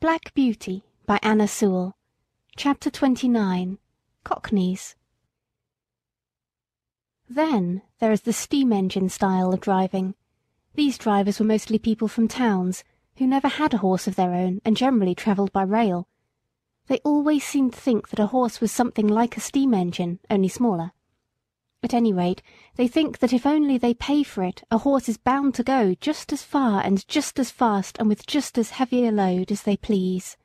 Black Beauty by Anna Sewell. Chapter 29. Cockneys. Then there is the steam engine style of driving. These drivers were mostly people from towns, who never had a horse of their own and generally travelled by rail. They always seemed to think that a horse was something like a steam engine, only smaller. At any rate, they think that if only they pay for it, a horse is bound to go just as far and just as fast and with just as heavy a load as they please.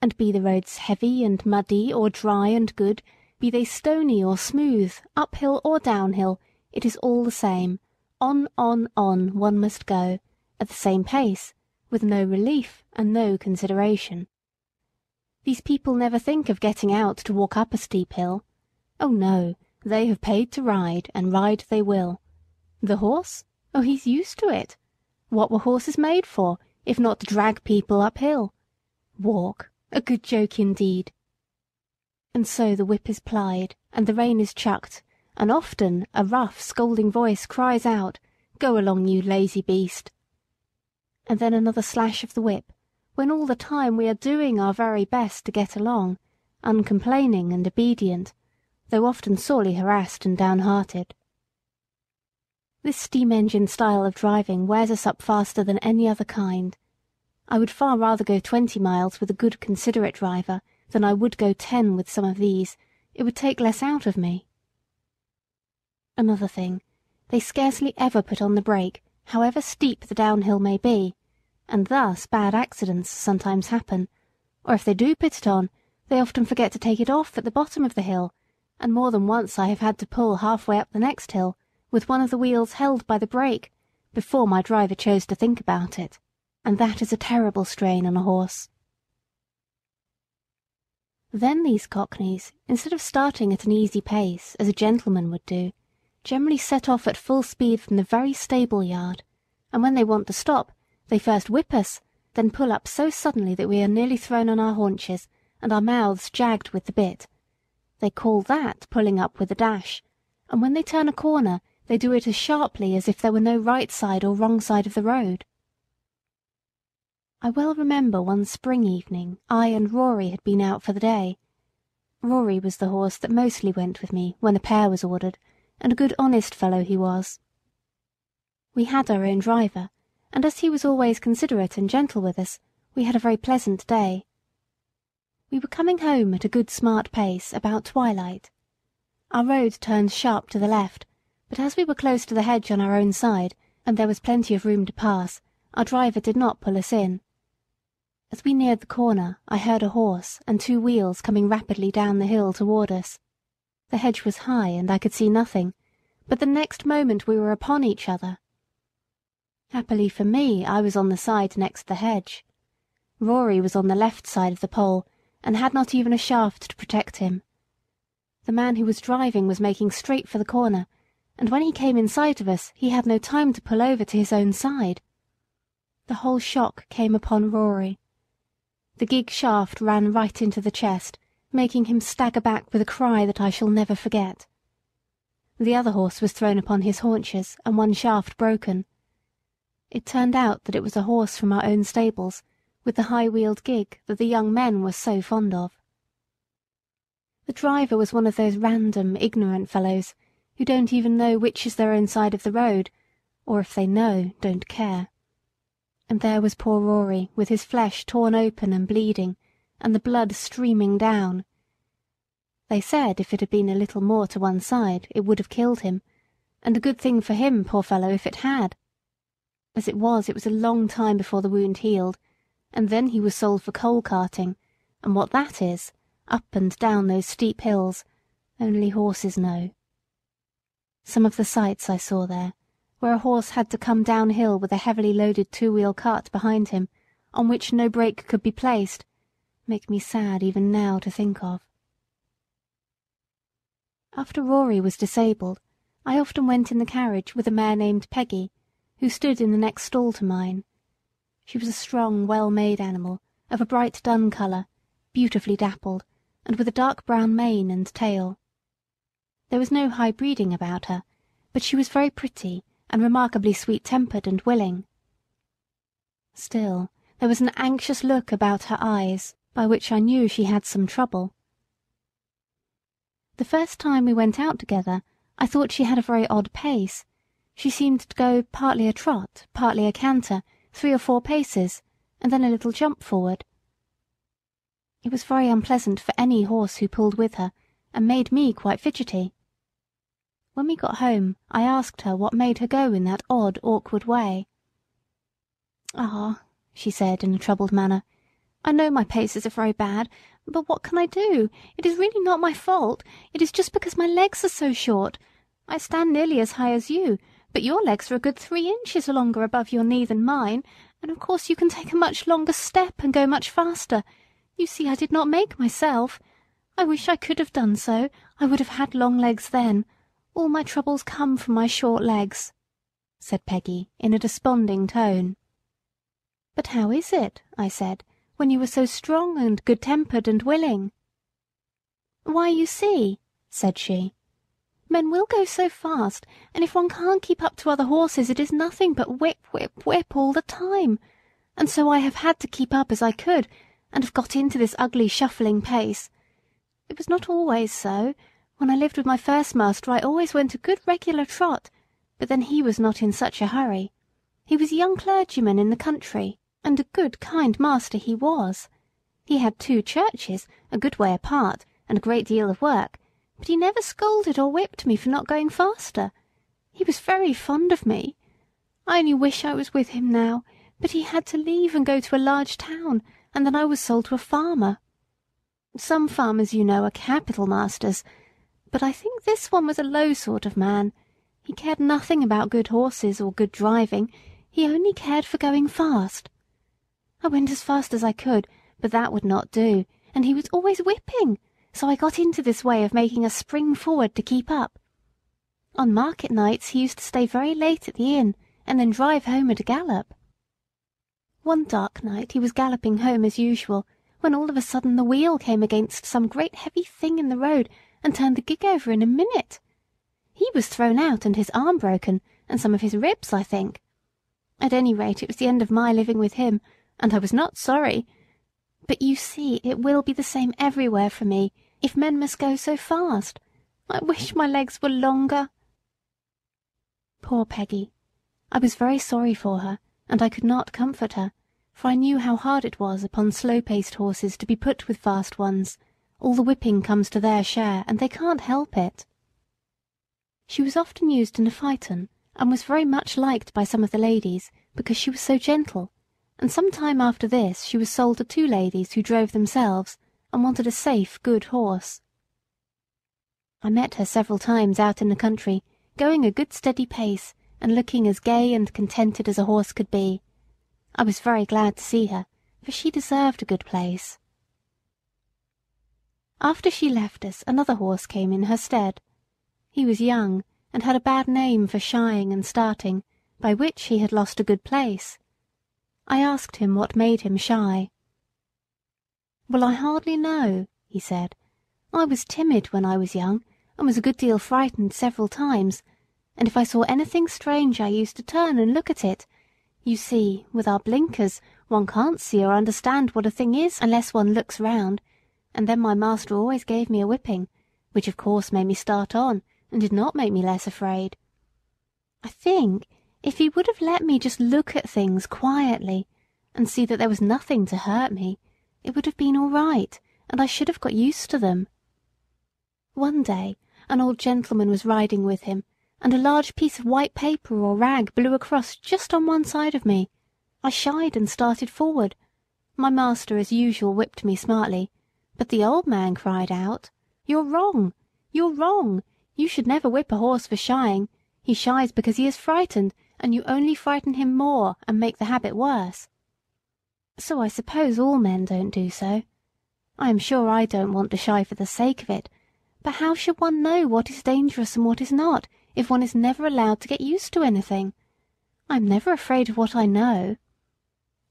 And be the roads heavy and muddy or dry and good, be they stony or smooth, uphill or downhill, it is all the same. On one must go, at the same pace, with no relief and no consideration. These people never think of getting out to walk up a steep hill. Oh no, they have paid to ride, and ride they will. The horse? Oh, he's used to it. What were horses made for, if not to drag people uphill? Walk, a good joke indeed. And so the whip is plied, and the rein is chucked, and often a rough, scolding voice cries out, "Go along, you lazy beast!" And then another slash of the whip, when all the time we are doing our very best to get along, uncomplaining and obedient, though often sorely harassed and downhearted. This steam engine style of driving wears us up faster than any other kind. I would far rather go 20 miles with a good considerate driver than I would go 10 with some of these. It would take less out of me. Another thing, they scarcely ever put on the brake, however steep the downhill may be, and thus bad accidents sometimes happen, or if they do put it on, they often forget to take it off at the bottom of the hill, and more than once I have had to pull halfway up the next hill, with one of the wheels held by the brake, before my driver chose to think about it, and that is a terrible strain on a horse. Then these Cockneys, instead of starting at an easy pace, as a gentleman would do, generally set off at full speed from the very stable yard, and when they want to stop, they first whip us, then pull up so suddenly that we are nearly thrown on our haunches, and our mouths jagged with the bit. They call that pulling up with a dash, and when they turn a corner, they do it as sharply as if there were no right side or wrong side of the road. I well remember one spring evening I and Rory had been out for the day. Rory was the horse that mostly went with me when a pair was ordered, and a good honest fellow he was. We had our own driver, and as he was always considerate and gentle with us, we had a very pleasant day. We were coming home at a good smart pace about twilight. Our road turned sharp to the left, but as we were close to the hedge on our own side, and there was plenty of room to pass, our driver did not pull us in. As we neared the corner, I heard a horse and 2 wheels coming rapidly down the hill toward us. The hedge was high, and I could see nothing, but the next moment we were upon each other. Happily for me, I was on the side next the hedge. Rory was on the left side of the pole, and had not even a shaft to protect him. The man who was driving was making straight for the corner, and when he came in sight of us he had no time to pull over to his own side. The whole shock came upon Rory. The gig shaft ran right into the chest, making him stagger back with a cry that I shall never forget. The other horse was thrown upon his haunches, and one shaft broken. It turned out that it was a horse from our own stables, with the high-wheeled gig that the young men were so fond of. The driver was one of those random, ignorant fellows who don't even know which is their own side of the road, or if they know, don't care. And there was poor Rory, with his flesh torn open and bleeding, and the blood streaming down. They said if it had been a little more to one side, it would have killed him, and a good thing for him, poor fellow, if it had. As it was a long time before the wound healed, and then he was sold for coal carting, and what that is, up and down those steep hills, only horses know. Some of the sights I saw there, where a horse had to come downhill with a heavily loaded 2-wheel cart behind him, on which no brake could be placed, make me sad even now to think of. After Rory was disabled, I often went in the carriage with a mare named Peggy, who stood in the next stall to mine. She was a strong, well-made animal, of a bright dun colour, beautifully dappled, and with a dark brown mane and tail. There was no high breeding about her, but she was very pretty, and remarkably sweet-tempered and willing. Still, There was an anxious look about her eyes, by which I knew she had some trouble. The first time we went out together, I thought she had a very odd pace. She seemed to go partly a trot, partly a canter, 3 or 4 paces, and then a little jump forward. It was very unpleasant for any horse who pulled with her, and made me quite fidgety. When we got home, I asked her what made her go in that odd, awkward way. "Ah," she said in a troubled manner, "I know my paces are very bad, but what can I do? It is really not my fault. It is just because my legs are so short. I stand nearly as high as you, but your legs are a good 3 inches longer above your knee than mine, and of course you can take a much longer step and go much faster. You see, I did not make myself. I wish I could have done so. I would have had long legs then. All my troubles come from my short legs," said Peggy in a desponding tone. "But how is it," I said, "when you were so strong and good-tempered and willing?" "Why, you see," said she, "men will go so fast, and if one can't keep up to other horses it is nothing but whip, whip, whip all the time. And so I have had to keep up as I could, and have got into this ugly shuffling pace. It was not always so. When I lived with my first master I always went a good regular trot, but then he was not in such a hurry. He was a young clergyman in the country, and a good kind master he was. He had 2 churches, a good way apart, and a great deal of work, but he never scolded or whipped me for not going faster. He was very fond of me. I only wish I was with him now, but he had to leave and go to a large town, and then I was sold to a farmer. Some farmers, you know, are capital masters, but I think this one was a low sort of man. He cared nothing about good horses or good driving. He only cared for going fast. I went as fast as I could, but that would not do, and he was always whipping, so I got into this way of making a spring forward to keep up. On market nights he used to stay very late at the inn, and then drive home at a gallop. One dark night he was galloping home as usual, when all of a sudden the wheel came against some great heavy thing in the road, and turned the gig over in a minute. He was thrown out and his arm broken, and some of his ribs, I think. At any rate, it was the end of my living with him, and I was not sorry. But you see, it will be the same everywhere for me, if men must go so fast. I wish my legs were longer." Poor Peggy! I was very sorry for her, and I could not comfort her, for I knew how hard it was upon slow-paced horses to be put with fast ones. All the whipping comes to their share, and they can't help it. She was often used in a phaeton, and was very much liked by some of the ladies, because she was so gentle, and some time after this she was sold to 2 ladies who drove themselves, and wanted a safe, good horse. I met her several times out in the country, going a good steady pace, and looking as gay and contented as a horse could be. I was very glad to see her, for she deserved a good place. After she left us, another horse came in her stead. He was young, and had a bad name for shying and starting, by which he had lost a good place. I asked him what made him shy. "Well, I hardly know," he said. "I was timid when I was young, and was a good deal frightened several times, and if I saw anything strange I used to turn and look at it. You see, with our blinkers, one can't see or understand what a thing is unless one looks round, and then my master always gave me a whipping, which of course made me start on, and did not make me less afraid. I think if he would have let me just look at things quietly, and see that there was nothing to hurt me, it would have been all right, and I should have got used to them. One day an old gentleman was riding with him, and a large piece of white paper or rag blew across just on one side of me. I shied and started forward. My master, as usual, whipped me smartly, but the old man cried out, "You're wrong! You're wrong! You should never whip a horse for shying. He shies because he is frightened, and you only frighten him more and make the habit worse. So I suppose all men don't do so. I am sure I don't want to shy for the sake of it, but how should one know what is dangerous and what is not, if one is never allowed to get used to anything? I am never afraid of what I know.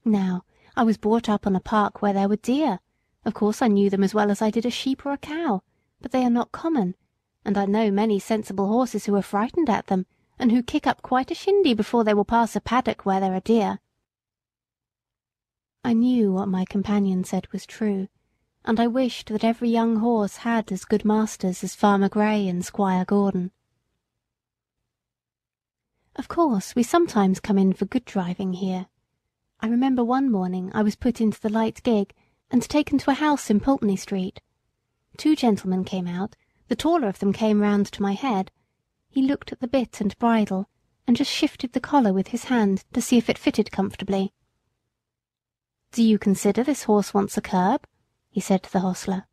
Now, I was brought up on a park where there were deer. Of course I knew them as well as I did a sheep or a cow, but they are not common, and I know many sensible horses who are frightened at them, and who kick up quite a shindy before they will pass a paddock where there are deer. I knew what my companion said was true, and I wished that every young horse had as good masters as Farmer Grey and Squire Gordon. Of course, we sometimes come in for good driving here. I remember one morning I was put into the light gig and taken to a house in Pulteney Street. 2 gentlemen came out, the taller of them came round to my head. He looked at the bit and bridle, and just shifted the collar with his hand to see if it fitted comfortably. "Do you consider this horse wants a curb?" he said to the hostler.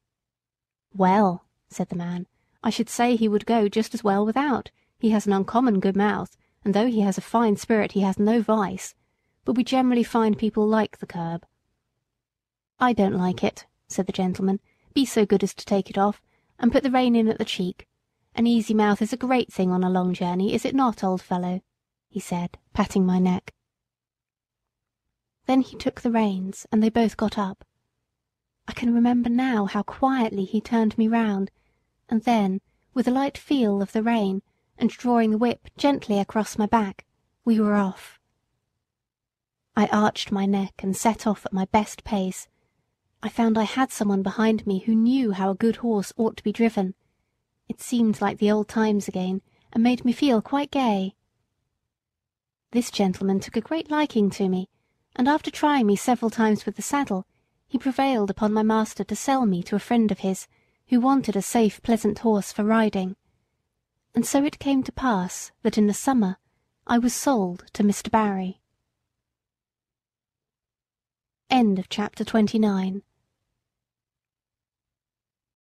"Well," said the man, "I should say he would go just as well without. He has an uncommon good mouth, and though he has a fine spirit he has no vice. But we generally find people like the curb." "I don't like it," said the gentleman. "Be so good as to take it off, and put the rein in at the cheek. An easy mouth is a great thing on a long journey, is it not, old fellow?" he said, patting my neck. Then he took the reins, and they both got up. I can remember now how quietly he turned me round, and then, with a light feel of the rein, and drawing the whip gently across my back, we were off. I arched my neck and set off at my best pace. I found I had someone behind me who knew how a good horse ought to be driven. It seemed like the old times again, and made me feel quite gay. This gentleman took a great liking to me, and after trying me several times with the saddle, he prevailed upon my master to sell me to a friend of his, who wanted a safe, pleasant horse for riding. And so it came to pass that in the summer I was sold to Mr. Barry. End of chapter 29.